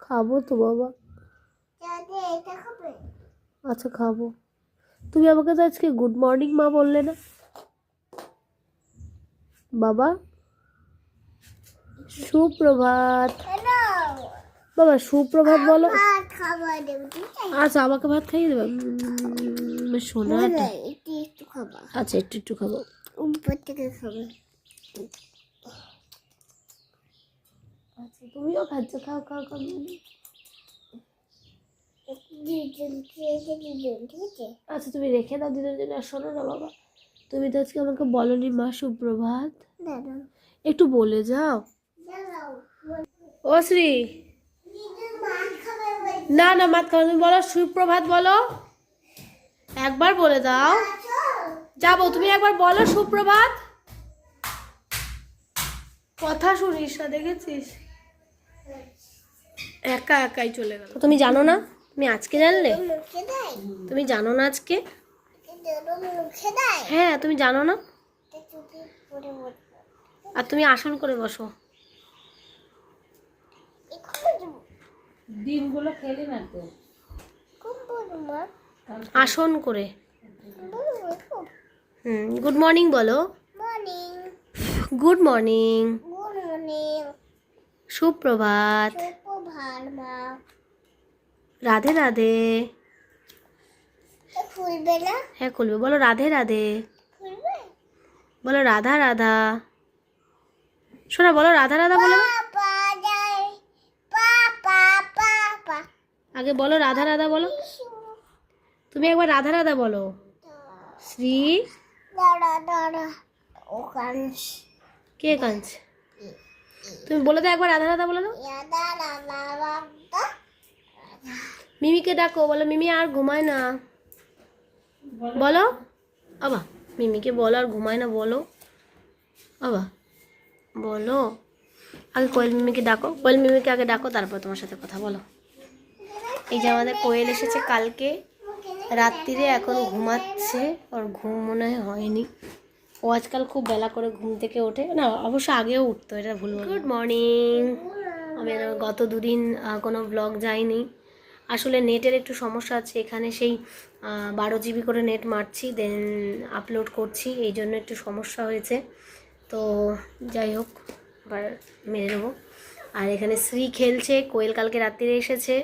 খাবো তো বাবা। আচ্ছা খাবো। তুমি আমাকে তো আজকে গুড মর্নিং মা বললে না বাবা। সুপ্রভাত বাবা, সুপ্রভাত বলো। আচ্ছা আমাকে ভাত খাইয়ে দেবে সোনাটা। আচ্ছা একটু একটু খাবো। উপর থেকে খাবো। আচ্ছা তুমিও খাচ্ছ, খাও খাও খাও। আচ্ছা তুমি রেখে দাও দিনের জন্য। আর শোনো না বাবা, তুমি তো আজকে আমাকে বলনি মা সুপ্রভাত, একটু বলে যাও। ও শ্রী, না না মাত খাও, তুমি বলো সুপ্রভাত বলো, একবার বলে দাও। যাবো, তুমি একবার বলো সুপ্রভাত। কথা শুনিস না, দেখেছিস একা একাই চলে গেল। তুমি জানো না? তুমি আজকে জানলে? তুমি জানো না আজকে? হ্যাঁ তুমি জানো না? আর তুমি আসন করে বসো। ডিমগুলো খেলি না তো। আসন করে। গুড মর্নিং বলো। Good morning. সুপ্রভাত। রাধে রাধে। হ্যাঁ খুলবে, বলো রাধে রাধে। বলো রাধা রাধা। শোনা বলো রাধা রাধা বলো। আগে বলো রাধা রাধা বলো। তুমি একবার রাধা রাধা বলো। শ্রী কে কাঁদছে? তুমি বলে দাও একবার রাধা রাধা বলে দাও। মিমিকে ডাকো, বলো মিমি আর ঘুমায় না বলো। আবা মিমিকে বলো আর ঘুমায় না বলো। আবা বলো। আগে কোয়েল মিমিকে ডাকো, কোয়েল মিমিকে আগে ডাকো, তারপর তোমার সাথে কথা বলো। এই যে আমাদের কোয়েল এসেছে কালকে রাত্রিরে, এখন ঘুমাচ্ছে। ওর ঘুম মনে হয়নি। ও আজকাল খুব বেলা করে ঘুম থেকে ওঠে না, অবশ্য আগেও উঠতো, এটা ভুল। Good morning. আমি গত দুদিন কোনো ব্লগ যাইনি, আসলে নেটের একটু সমস্যা আছে এখানে। সেই 12 GB করে নেট মারছি, দেন আপলোড করছি, এই জন্য একটু সমস্যা হয়েছে। তো যাই হোক, আবার মেরে নেবো। আর এখানে শ্রী খেলছে, কোয়েল কালকে রাত্রিরে এসেছে,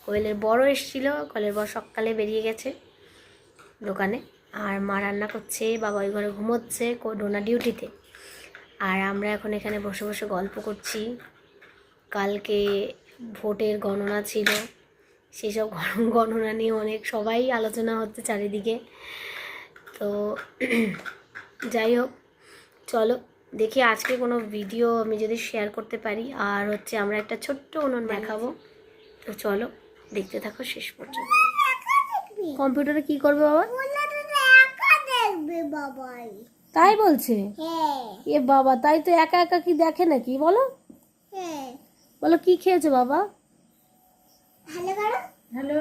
কোয়েলের বড় এসেছিলো, কোয়েলের বড় সকালে বেরিয়ে গেছে দোকানে। আর মা রান্না করছে, বাবা ওই ঘরে ঘুমোচ্ছে, ডোনা ডিউটিতে। আর আমরা এখন এখানে বসে বসে গল্প করছি। কালকে ভোটের গণনা ছিল, সেসব গণনা নিয়ে অনেক সবাই আলোচনা হচ্ছে চারিদিকে। তো যাই হোক, চলো দেখি আজকে কোনো ভিডিও আমি যদি শেয়ার করতে পারি। আর হচ্ছে আমরা একটা ছোট্ট উনুন দেখাবো, তো চলো দেখতে থাকো শেষ পর্যন্ত। কম্পিউটারে কি করবে বাবা? তাই বলছে? এ বাবা, তাই তো একা একা কি দেখে নাকি বলো? বলো কি খেয়েছো বাবা? Hello hello.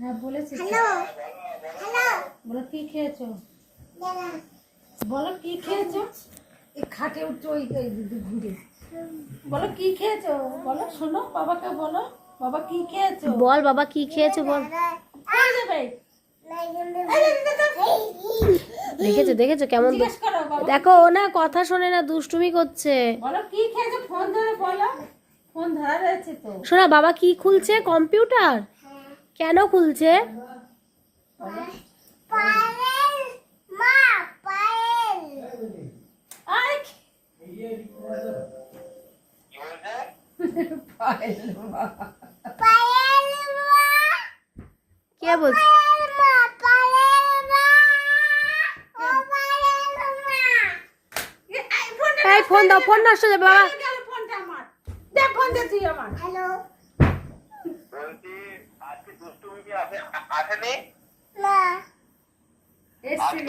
হ্যাঁ বলেছি। বলো কি খেয়েছো? বলো কি খেয়েছো? এই খাটে উঠছো ওই ঘুরে। বলো কি খেয়েছো? বলো, শোনো বাবাকে বলো, বাবা কি খেয়েছো? বল বাবা কি খেয়েছো বল। দেখেছো দেখেছো কেমন? দেখো ও না কথা শোনে না, দুষ্টুমি করছে। বলো কি খেয়েছো? ফোন ধরে বলো, ফোন ধরা রয়েছে তো। শোনা বাবা কি খুলছে? কম্পিউটার। কেন খুলছে? কে বলছে? এই ফোন দাও, ফোন নষ্ট হয়ে যাবে বাবা। ফোনটা আমার দে, ফোন দে তুই আমার। হ্যালো বলছি আজকে দুষ্টুমি কি আসেনি? না এসছিল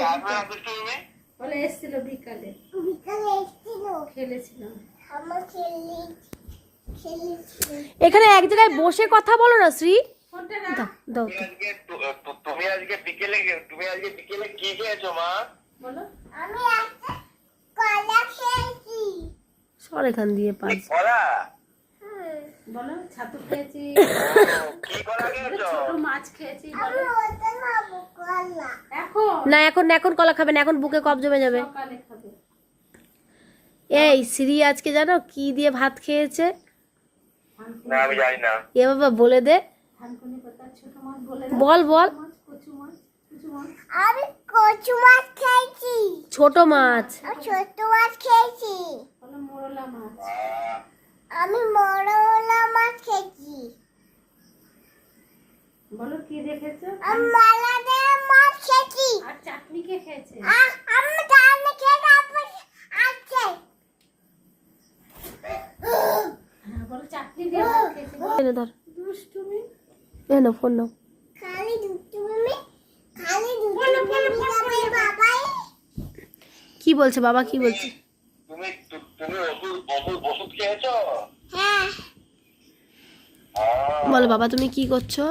দুষ্টুমি বলে, এসছিল বিকালে এসেছিল, খেলেছিল। আমার এখানে এক জায়গায় বসে কথা বলো না শ্রী। ফোনটা দাও দাও তো। তুমি আজকে বিকেলে কি খেয়েছো মা? বলো। আমি একটা কলা খেয়েছি। সর এখান দিয়ে পাঁচ। কলা? বলো ছাতু খেয়েছি, কি কলা খেয়েছো? ছোট মাছ খেয়েছি। বলো এখন না এখন এখন কলা খাবে না, এখন বুকে কফ জমে যাবে। সকালে খাবে। এই শ্রী আজকে জানো কি দিয়ে ভাত খেয়েছে? না আমি জানি না। এ বাবা বলে দে, থানকুনি পাতার ছোট মাছ বলে বল বল। মাছ, কচু মাছ, কচু মাছ। আমি কচু মাছ খেয়েছি, ছোট মাছ। ছোট মাছ খেয়েছি, বলো মোরলা মাছ। আমি মরলা মাছ খেয়েছি, বলো কি দেখেছো? আমি মালাদে মাছ খেয়েছি। আর চাটনি কে খেয়েছে? আমি তাহলে খেয়ে তারপর আছে হ্যাঁ বলো চাটনি দিয়ে ভাত খেয়েছে। বলো, এনে ধর, দুষ্টুমি। এ না ফোন নাও। খালি দুটো মিমি, খালি দুটো মিমি যাবে বাবাই। কি বলছে বাবা, কি বলছে? তুমি তুমি ওষুধ খেয়েছো? হ্যাঁ বলো বাবা তুমি কি করছো?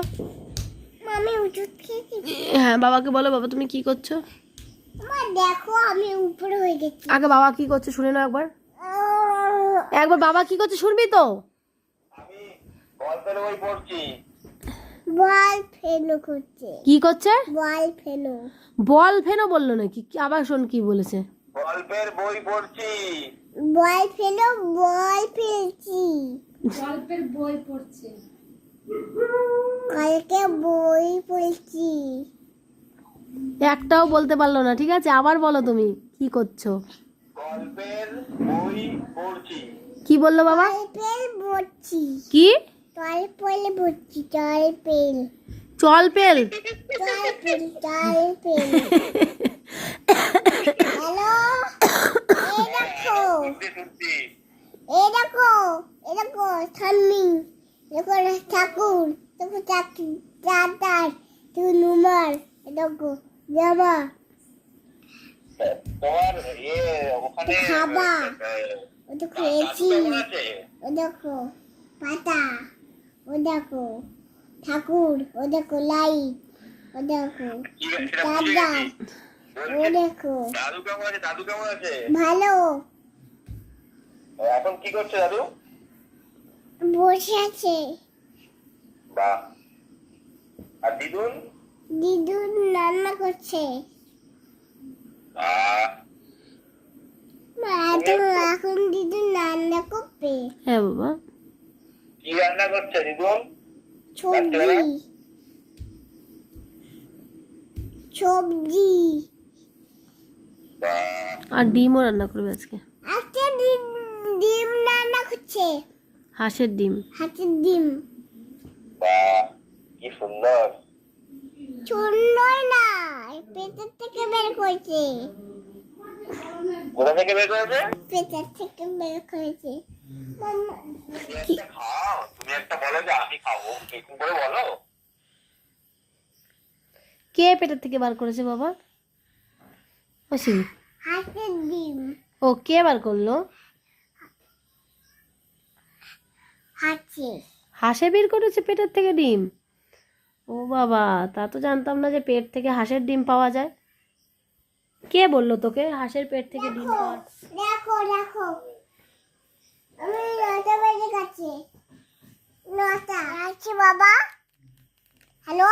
আমি ওষুধ খেয়েছি। হ্যাঁ বাবাকে বলো, বাবা তুমি কি করছো? মা দেখো আমি উপরে হয়ে গেছি। আগে বাবা কি করছে শুনে নাও একবার, একবার বাবা কি করছে শুনবি তো? আমি গল্পের বই পড়ছি। বল ফেলো করছে, কি করছে? বল ফেলো। বল ফেনো বললো নাকি? আবার শোন কি বলেছে। গল্পের বই পড়ছি। বল ফেলো, বল ফেলছি। গল্পের বই পড়ছে। কালকে বই পড়ছি। একটাও বলতে পারলো না, ঠিক আছে আবার বলো তুমি কি করছো। গল্পের বই পড়ছি। কি বললো বাবা? পেল পড়ছি, কি? জল পেলে পড়ছি, জল পেল, চল পেল? জল পেল, জল পেল। হ্যালো, এই দেখো, শুনছি। এই দেখো, এই দেখো থাম্মি, দেখো ঠাকুর, দেখো চাকরি চাটার, তুই নুমার, দেখো জামা, তোমার ওখানে খাবা, ও তো খেয়েছি, কেমন আছে? ও দেখো পাতা, ও দেখো ঠাকুর, ও দেখো লাইট, ও দেখো কি সেটা বুঝে দাদা, গেছি। ও দেখো দাদু কেমন আছে? দাদু কেমন আছে? ভালো, এখন কি করছে দাদু? বসে আছে। বাহ। আর দিদুন? দিদু রান্না করছে। আহ, এখন দিদু রান্না করবে হ্যাঁ বাবা। কি রান্না করছে দিদুন? সবজি, সবজি। বাহ, আর ডিমও রান্না করবে আজকে, আজকে ডিম, ডিম রান্না করছে, হাঁসের ডিম। হাতের ডিম। বাহ, কি সুন্দর। সুন্দর না, পেটের থেকে বের করেছে, কোথা থেকে বের করেছে? পেটের থেকে বের করেছে। মাম্মা, তুমি একটা খাও, তুমি একটা বলো যে আমি খাবো, এরকম করে বলো। কে পেটের থেকে বার করেছে বাবা? ও শ্রী, হাতের ডিম, ও কে বার করলো? হাতে। হাঁসে বের করেছে পেটের থেকে ডিম? ও বাবা, তা তো জানতাম না যে পেট থেকে হাঁসের ডিম পাওয়া যায়। কে বললো তোকে হাঁসের পেট থেকে ডিম পাওয়া? দেখো দেখো, আমি 9টা বেজে গেছে, 9টা আছি বাবা। হ্যালো,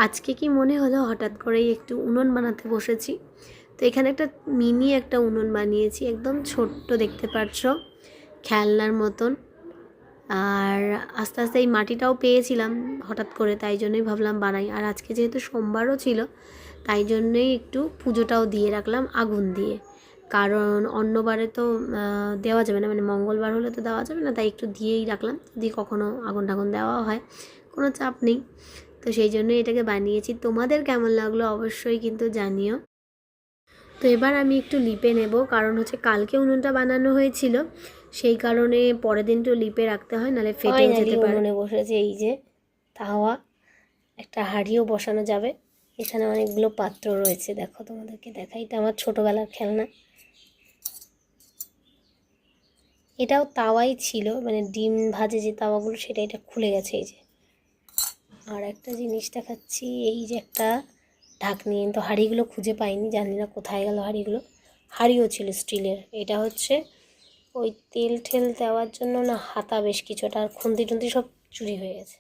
আজকে কি মনে হলো হঠাৎ করেই একটু উনুন বানাতে বসেছি। তো এখানে একটা মিনি একটা উনুন বানিয়েছি, একদম ছোট্ট দেখতে পাচ্ছ, খেলনার মতন। আর আস্তে আস্তে এই মাটিটাও পেয়েছিলাম হঠাৎ করে, তাই জন্যই ভাবলাম বানাই। আর আজকে যেহেতু সোমবারও ছিল, তাই জন্যই একটু পুজোটাও দিয়ে রাখলাম আগুন দিয়ে, কারণ অন্যবারে তো দেওয়া যাবে না, মানে মঙ্গলবার হলে তো দেওয়া যাবে না, তাই একটু দিয়েই রাখলাম, যদি কখনও আগুন টাগুন দেওয়া হয় কোনো চাপ নেই। তো সেই জন্যই এটাকে বানিয়েছি। তোমাদের কেমন লাগলো অবশ্যই কিন্তু জানিও। তো এবার আমি একটু লিপে নেব, কারণ হচ্ছে কালকে উনুনটা বানানো হয়েছিল, সেই কারণে পরের দিন তো লিপে রাখতে হয়, নাহলে ফেটে যেতে পারে। উনুনে বসেছে এই যে তাওয়া, একটা হাঁড়িও বসানো যাবে। এখানে অনেকগুলো পাত্র রয়েছে, দেখো তোমাদেরকে দেখাই, এটা আমার ছোটোবেলার খেলনা। এটাও তাওয়াই ছিল, মানে ডিম ভাজে যে তাওয়াগুলো, সেটা এটা খুলে গেছে এই যে। আর একটা জিনিস দেখাচ্ছি, এই যে একটা ঢাকনি, তো হাঁড়িগুলো খুঁজে পাইনি, জানি না কোথায় গেল হাঁড়িগুলো। হাঁড়িও ছিল স্টিলের, এটা হচ্ছে ওই তেল ঠেল দেওয়ার জন্য না হাতা বেশ কিছুটা আর খুন্তি টুন্তি সব চুরি হয়ে গেছে।